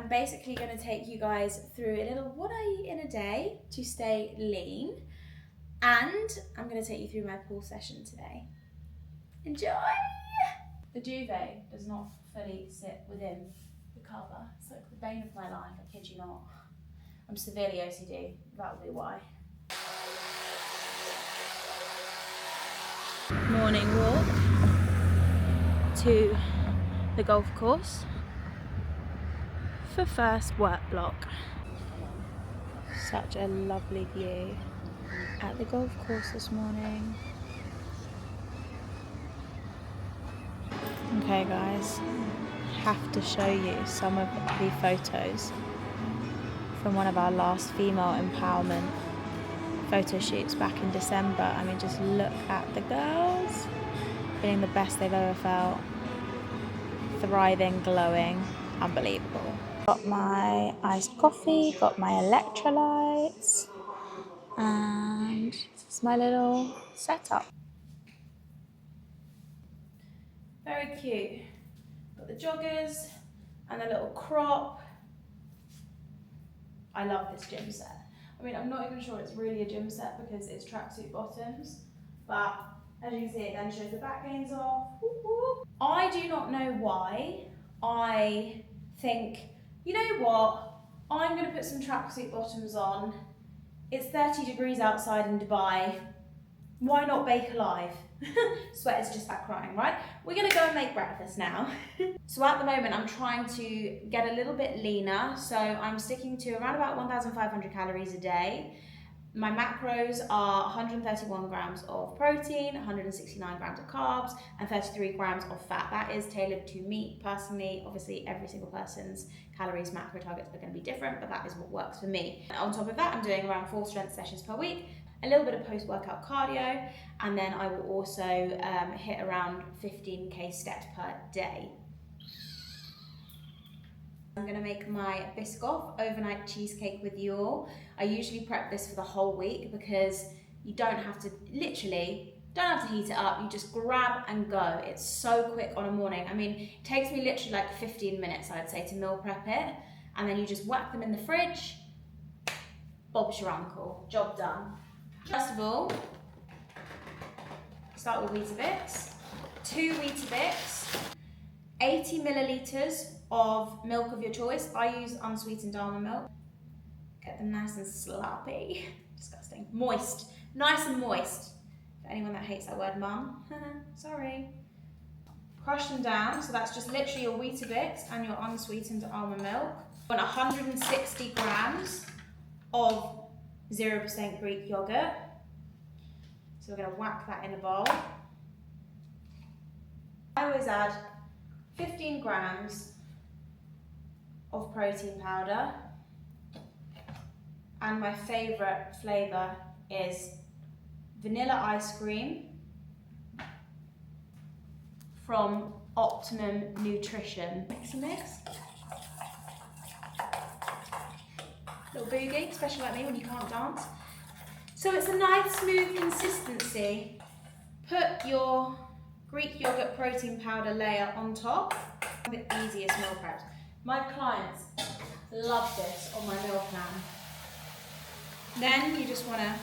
I'm basically going to take you guys through a little what I eat in a day to stay lean, and I'm going to take you through my pool session today. Enjoy! The duvet does not fully sit within the cover. It's like the bane of my life, I kid you not. I'm severely OCD, that'll be why. Morning walk to the golf course for first work block. Such a lovely view at the golf course this morning. Okay guys, have to show you some of the photos from one of our last female empowerment photo shoots back in December. I mean, just look at the girls, feeling the best they've ever felt, thriving, glowing, unbelievable. Got my iced coffee, got my electrolytes, and this is my little setup. Very cute. Got the joggers and the little crop. I love this gym set. I mean, I'm not even sure it's really a gym set because it's tracksuit bottoms, but as you can see, it then shows the back gains off. I do not know why I think, you know what, I'm gonna put some tracksuit bottoms on. It's 30 degrees outside in Dubai. Why not bake alive? Sweat is just that crying, right? We're gonna go and make breakfast now. So at the moment, I'm trying to get a little bit leaner. So I'm sticking to around about 1,500 calories a day. My macros are 131 grams of protein, 169 grams of carbs, and 33 grams of fat. That is tailored to me personally. Obviously, every single person's calories, macro targets are going to be different, but that is what works for me. On top of that, I'm doing around 4 strength sessions per week, a little bit of post-workout cardio, and then I will also hit around 15k steps per day. I'm going to make my Biscoff overnight cheesecake with you all. I usually prep this for the whole week because you don't have to, literally, don't have to heat it up. You just grab and go. It's so quick on a morning. I mean, it takes me literally like 15 minutes, I'd say, to meal prep it. And then you just whack them in the fridge. Bob's your uncle. Job done. First of all, start with Weetabix. 2 Weetabix, 80 milliliters of milk of your choice. I use unsweetened almond milk. Get them nice and sloppy. Disgusting. Moist. Nice and moist. For anyone that hates that word, mum. Sorry. Crush them down. So that's just literally your Weetabix and your unsweetened almond milk. 160 grams of 0% Greek yogurt. So we're going to whack that in a bowl. I always add 15 grams of protein powder, and my favourite flavour is vanilla ice cream from Optimum Nutrition. Mix and mix. Little boogie, especially like me when you can't dance. So it's a nice smooth consistency. Put your Greek yogurt protein powder layer on top. The easiest meal prep. My clients love this on my meal plan. Then you just want to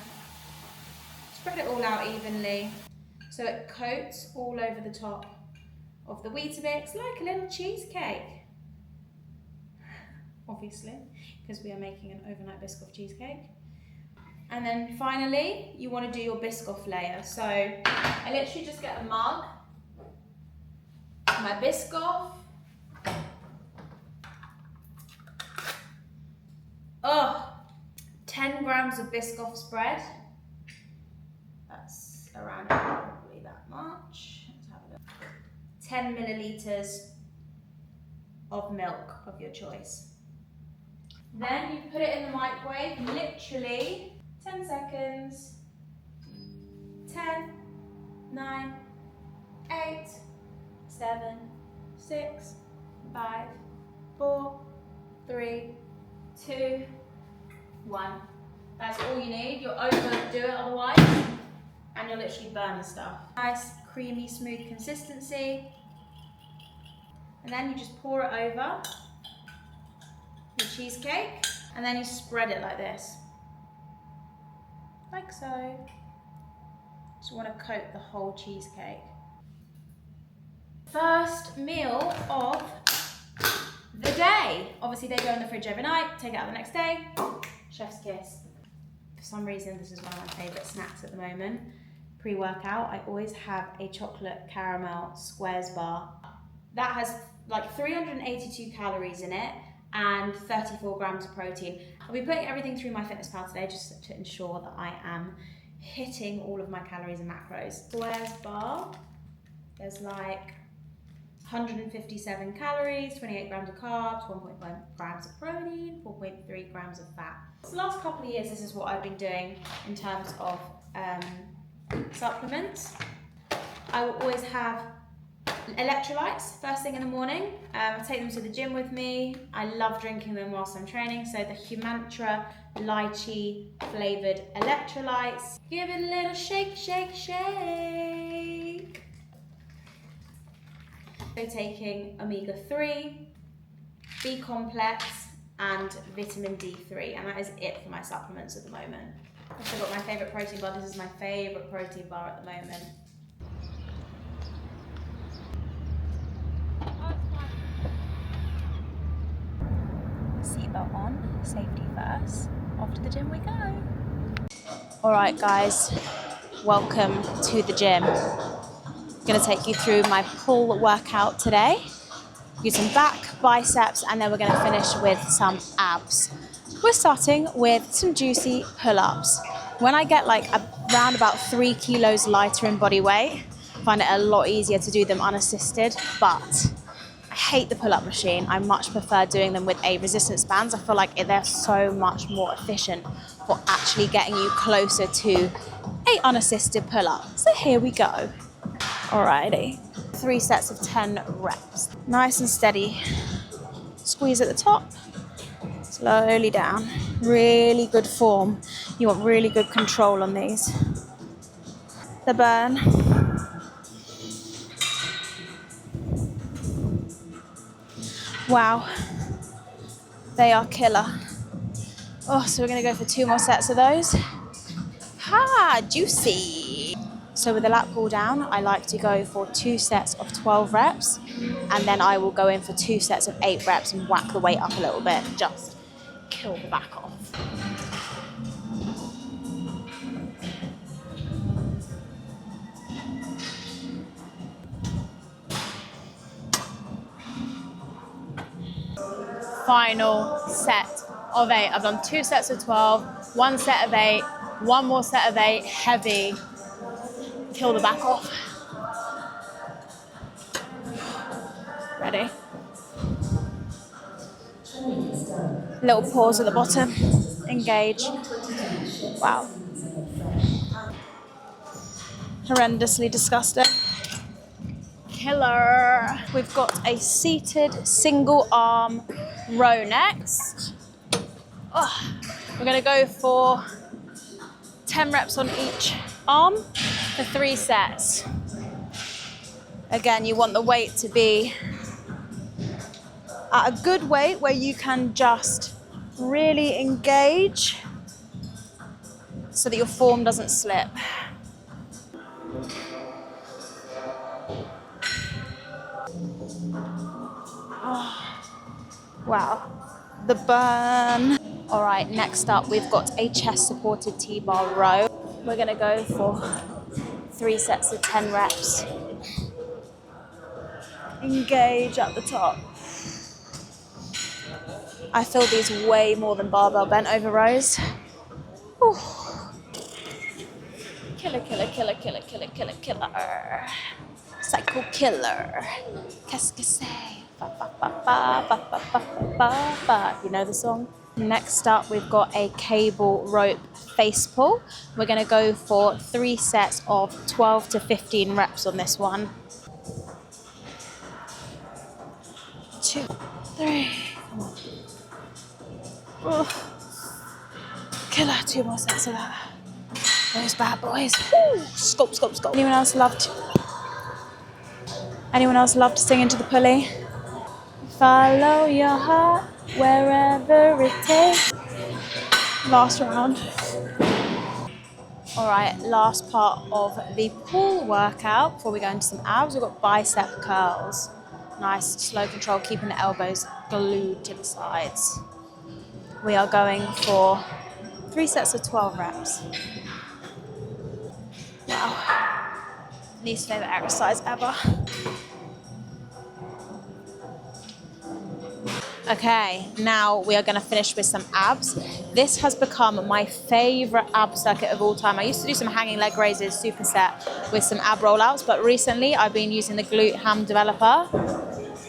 spread it all out evenly so it coats all over the top of the Weetabix like a little cheesecake. Obviously, because we are making an overnight Biscoff cheesecake. And then finally, you want to do your Biscoff layer. So I literally just get a mug, my Biscoff. Oh, 10 grams of Biscoff spread. That's around probably that much. Let's have a look. 10 milliliters of milk of your choice. Then you put it in the microwave, literally 10 seconds. 10, 9, 8, 7, 6, 5, 4, 3, 2, 1. That's all you need. You'll overdo it otherwise, and you'll literally burn the stuff. Nice, creamy, smooth consistency. And then you just pour it over. cheesecake, and then you spread it like this. Like so. Just want to coat the whole cheesecake. First meal of the day. Obviously they go in the fridge overnight, take it out the next day. Chef's kiss. For some reason, this is one of my favourite snacks at the moment. Pre-workout, I always have a chocolate caramel squares bar. That has like 382 calories in it and 34 grams of protein. I'll be putting everything through MyFitnessPal today just to ensure that I am hitting all of my calories and macros. Squares bar, there's like 157 calories, 28 grams of carbs, 1.1 grams of protein, 4.3 grams of fat. So the last couple of years, this is what I've been doing in terms of supplements. I will always have electrolytes first thing in the morning. I take them to the gym with me. I love drinking them whilst I'm training. So the Humantra lychee flavoured electrolytes. Give it a little shake, shake, shake. So taking omega-3, B complex, and vitamin D3, and that is it for my supplements at the moment. I've also got my favourite protein bar. This is my favourite protein bar at the moment. Seatbelt on, safety first. Off to the gym we go. All right, guys, welcome to the gym. I'm gonna take you through my pull workout today. Do some back, biceps, and then we're gonna finish with some abs. We're starting with some juicy pull-ups. When I get like around about 3 kilos lighter in body weight, I find it a lot easier to do them unassisted, but I hate the pull-up machine. I much prefer doing them with a resistance bands. I feel like they're so much more efficient for actually getting you closer to a unassisted pull-up. So here we go. Alrighty. 3 sets of 10 reps. Nice and steady. Squeeze at the top. Slowly down. Really good form. You want really good control on these. The burn. Wow. They are killer. Oh, so we're gonna go for 2 more sets of those. Ha, juicy. So with the lat pull down, I like to go for 2 sets of 12 reps, and then I will go in for 2 sets of 8 reps and whack the weight up a little bit, just kill the back off. Final set of 8. I've done 2 sets of 12, 1 set of 8, 1 more set of 8, heavy. Kill the back off. Ready? Little pause at the bottom. Engage. Wow. Horrendously disgusting. Killer. We've got a seated single arm row next. Oh, we're gonna go for 10 reps on each arm for 3 sets. Again, you want the weight to be at a good weight where you can just really engage so that your form doesn't slip. Oh, wow, the burn. All right, next up, we've got a chest supported T-bar row. We're gonna go for 3 sets of 10 reps. Engage at the top. I feel these way more than barbell bent over rows. Whew. Killer, killer, killer, killer, killer, killer, killer. Psycho killer. Qu'est-ce que c'est? Ba, ba, ba, ba, ba, ba, ba, ba, ba. You know the song? Next up, we've got a cable rope face pull. We're gonna go for 3 sets of 12 to 15 reps on this one. 2, 3, come on. Oh. Killer, 2 more sets of that. Those bad boys. Woo. Scope, scope, scope. Anyone else love to sing into the pulley? Follow your heart wherever it takes. Last round. All right, last part of the pull workout before we go into some abs. We've got bicep curls. Nice, slow control, keeping the elbows glued to the sides. We are going for 3 sets of 12 reps. Wow, least favorite exercise ever. Okay, now we are going to finish with some abs. This has become my favorite ab circuit of all time. I used to do some hanging leg raises, superset with some ab rollouts, but recently I've been using the glute ham developer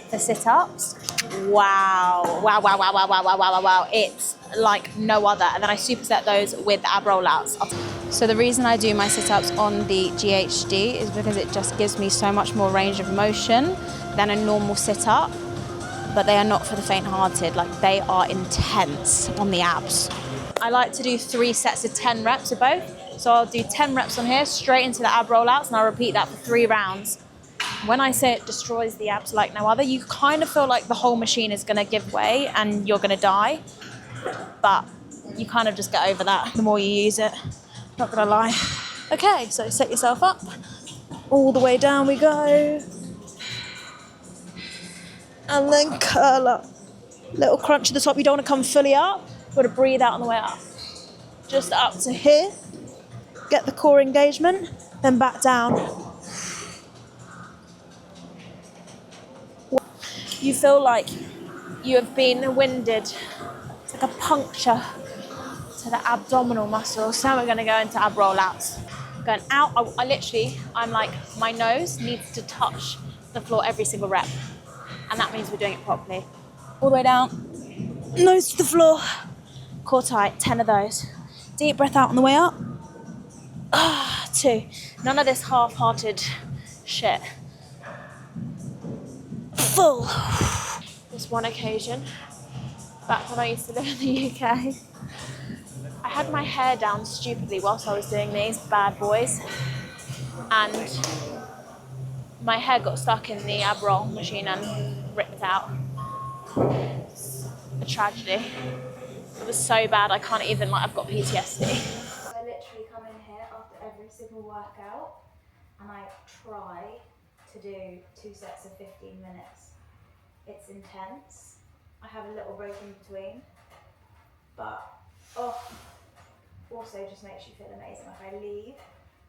for sit-ups. Wow, wow, wow, wow, wow, wow, wow, wow, wow, wow. It's like no other. And then I superset those with the ab rollouts. So the reason I do my sit-ups on the GHD is because it just gives me so much more range of motion than a normal sit-up. But they are not for the faint-hearted. Like, they are intense on the abs. I like to do 3 sets of 10 reps of both. So I'll do 10 reps on here, straight into the ab rollouts, and I'll repeat that for 3 rounds. When I say it destroys the abs like no other, you kind of feel like the whole machine is gonna give way and you're gonna die. But you kind of just get over that the more you use it. Not gonna lie. Okay, so set yourself up. All the way down we go. And then curl up. Little crunch at the top. You don't want to come fully up. You've got to breathe out on the way up. Just up to here. Get the core engagement. Then back down. You feel like you have been winded. It's like a puncture to the abdominal muscles. Now we're going to go into ab rollouts. Going out. I'm like, my nose needs to touch the floor every single rep. And that means we're doing it properly. All the way down. Nose to the floor. Core tight. 10 of those. Deep breath out on the way up. 2. None of this half-hearted shit. Full. This one occasion, back when I used to live in the UK, I had my hair down stupidly whilst I was doing these bad boys, and my hair got stuck in the ab roll machine and ripped out. It's a tragedy. It was so bad I can't even, I've got PTSD. I literally come in here after every single workout and I try to do 2 sets of 15 minutes. It's intense. I have a little break in between, but also just makes you feel amazing. Like, I leave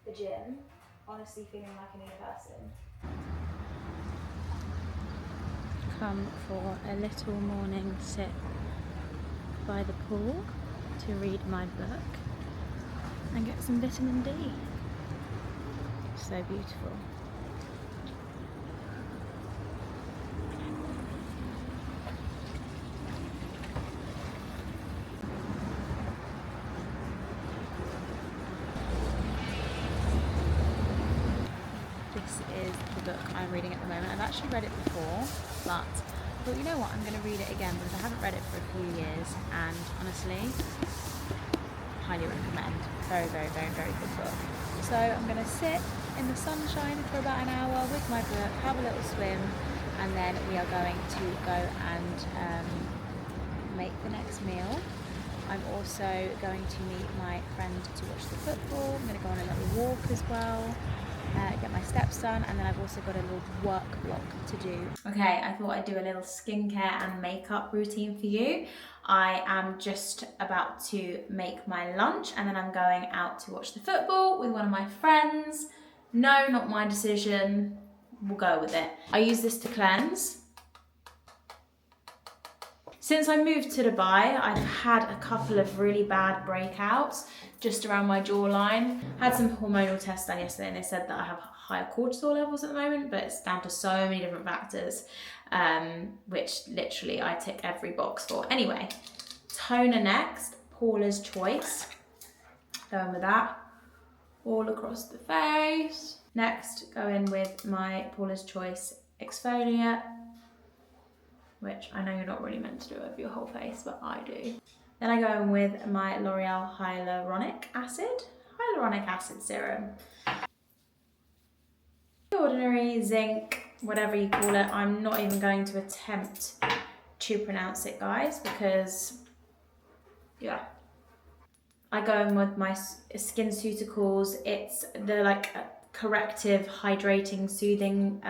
the gym honestly feeling like a new person. Come for a little morning sit by the pool to read my book and get some vitamin D. So beautiful. This is the book I'm reading at the moment. I've actually read it before, but I thought, you know what, I'm going to read it again because I haven't read it for a few years, and honestly, highly recommend. Very, very, very, very good book. So I'm going to sit in the sunshine for about an hour with my book, have a little swim, and then we are going to go and make the next meal. I'm also going to meet my friend to watch the football. I'm going to go on a little walk as well. Get my steps done, and then I've also got a little work block to do. Okay, I thought I'd do a little skincare and makeup routine for you. I am just about to make my lunch, and then I'm going out to watch the football with one of my friends. No, not my decision. We'll go with it. I use this to cleanse. Since I moved to Dubai, I've had a couple of really bad breakouts just around my jawline. Had some hormonal tests done yesterday and they said that I have higher cortisol levels at the moment, but it's down to so many different factors, which literally I tick every box for. Anyway, toner next, Paula's Choice. Going with that all across the face. Next, go in with my Paula's Choice exfoliate, which I know you're not really meant to do over your whole face, but I do. Then I go in with my L'Oreal Hyaluronic Acid Serum. Ordinary zinc, whatever you call it. I'm not even going to attempt to to pronounce it, guys, because yeah. I go in with my SkinCeuticals. It's the like corrective, hydrating, soothing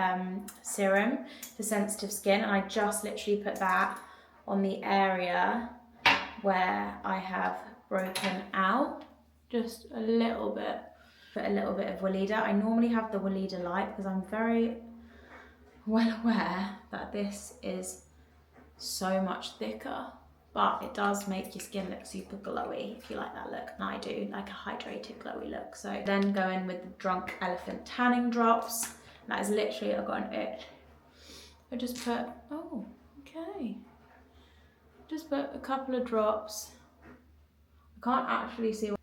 serum for sensitive skin, and I just literally put that on the area where I have broken out, just a little bit. Put a little bit of Weleda. I normally have the Weleda Light because I'm very well aware that this is so much thicker, but it does make your skin look super glowy if you like that look, and I do like a hydrated glowy look. So then go in with the Drunk Elephant tanning drops. That is literally, I've got an itch. I just put, oh, okay. Just put a couple of drops. I can't actually see what,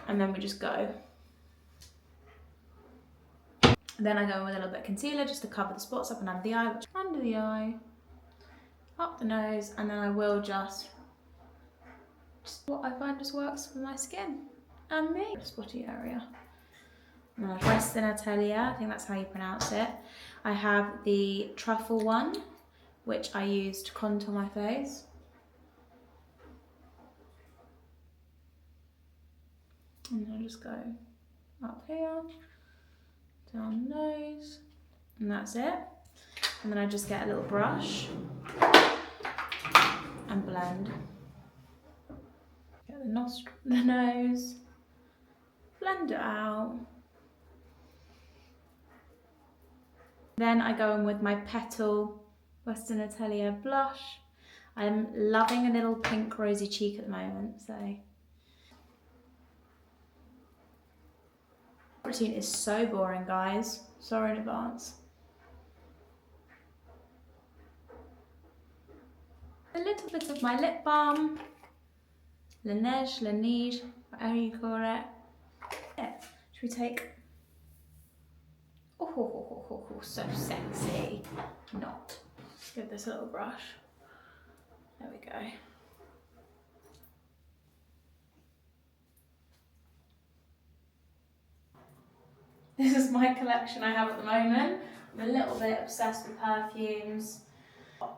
and then we just go. Then I go in with a little bit of concealer just to cover the spots up and under the eye, under the eye, up the nose, and then I will just what I find just works for my skin and me. Spotty area. And then Rest in Atelier, I think that's how you pronounce it. I have the truffle one, which I use to contour my face. And then I just go up here, down the nose, and that's it. And then I just get a little brush and blend. Get the nostril, the nose, blend it out. Then I go in with my Petal Western Atelier blush. I'm loving a little pink rosy cheek at the moment, so. Routine is so boring, guys. Sorry in advance. A little bit of my lip balm. Laneige, whatever you call it. Yeah. Should we take... Oh, so sexy. Not. Let's give this a little brush. There we go. This is my collection I have at the moment. I'm a little bit obsessed with perfumes.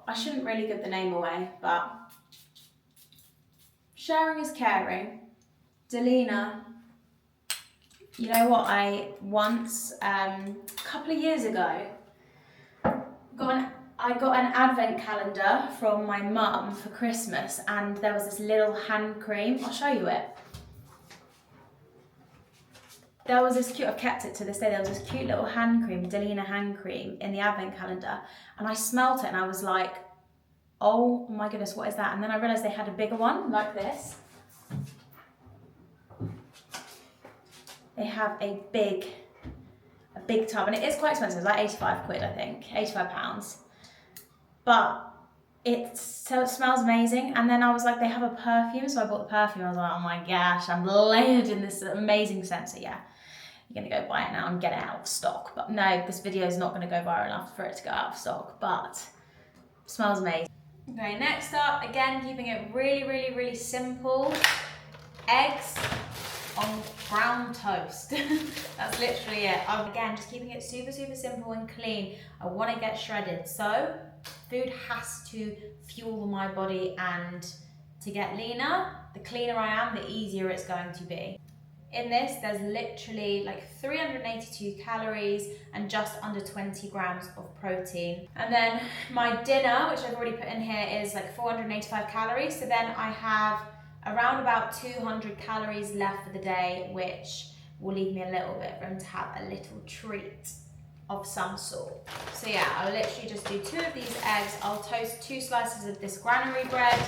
I shouldn't really give the name away, but sharing is caring. Delina. You know what, I once, a couple of years ago, I got an advent calendar from my mum for Christmas, and there was this little hand cream. I'll show you it. There was this cute, I've kept it to this day, there was this cute little hand cream, Delina hand cream, in the advent calendar, and I smelt it and I was like, oh my goodness, what is that? And then I realised they had a bigger one, like this. They have a big tub, and it is quite expensive, it's like 85 quid, I think, 85 pounds. But it smells amazing. And then I was like, they have a perfume, so I bought the perfume. I was like, oh my gosh, I'm layered in this amazing scent. So yeah, you're gonna go buy it now and get it out of stock. But no, this video is not gonna go viral enough for it to go out of stock, but it smells amazing. Okay, next up, again, keeping it really simple. Eggs on brown toast. That's literally it. Again, just keeping it super simple and clean. I want to get shredded, so food has to fuel my body, and to get leaner, the cleaner I am, the easier it's going to be. In this, there's literally like 382 calories and just under 20 grams of protein. And then my dinner, which I've already put in here, is like 485 calories. So then I have around about 200 calories left for the day, which will leave me a little bit for him to have a little treat of some sort. So yeah, I'll literally just do 2 of these eggs. I'll toast 2 slices of this granary bread,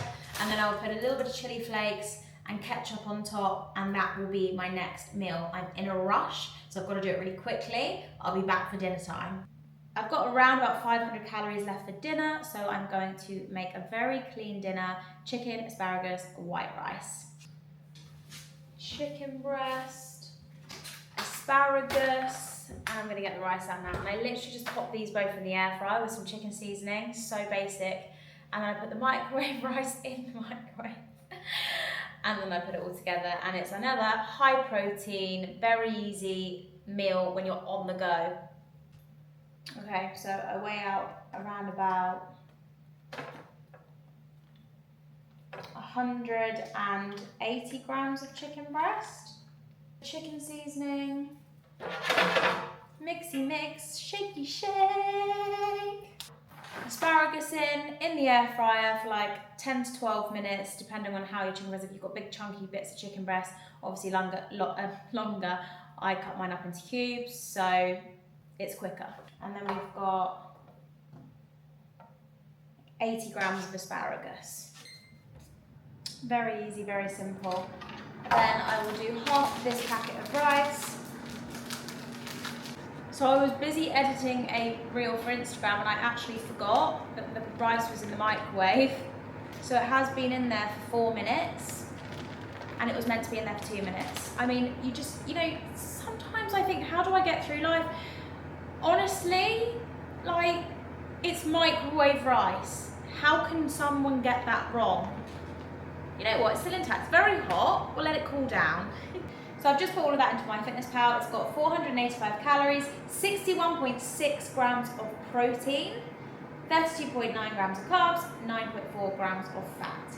and then I'll put a little bit of chili flakes and ketchup on top, and that will be my next meal. I'm in a rush, so I've got to do it really quickly. I'll be back for dinner time. I've got around about 500 calories left for dinner, so I'm going to make a very clean dinner: chicken, asparagus, white rice. Chicken breast, asparagus, and I'm gonna get the rice out now. And I literally just pop these both in the air fryer with some chicken seasoning, so basic. And then I put the microwave rice in the microwave. And then I put it all together, and it's another high protein, very easy meal when you're on the go. Okay, so I weigh out around about 180 grams of chicken breast, chicken seasoning, mixy mix, shaky shake. Asparagus in the air fryer for like 10 to 12 minutes, depending on how your chicken breast. If you've got big chunky bits of chicken breast, obviously longer. I cut mine up into cubes, so it's quicker. And then we've got 80 grams of asparagus. Very easy, very simple. Then I will do half this packet of rice. So I was busy editing a reel for Instagram and I actually forgot that the rice was in the microwave. So it has been in there for 4 minutes and it was meant to be in there for 2 minutes. I mean, sometimes I think, how do I get through life? Honestly, like, it's microwave rice. How can someone get that wrong? You know what, it's still intact, it's very hot, we'll let it cool down. So I've just put all of that into MyFitnessPal. It's got 485 calories, 61.6 grams of protein, 32.9 grams of carbs, 9.4 grams of fat.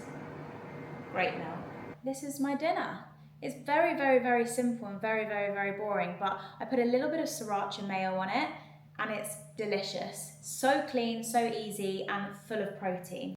Great meal. This is my dinner. It's very, very, very simple and very, very, very boring, but I put a little bit of sriracha mayo on it and it's delicious. So clean, so easy, and full of protein.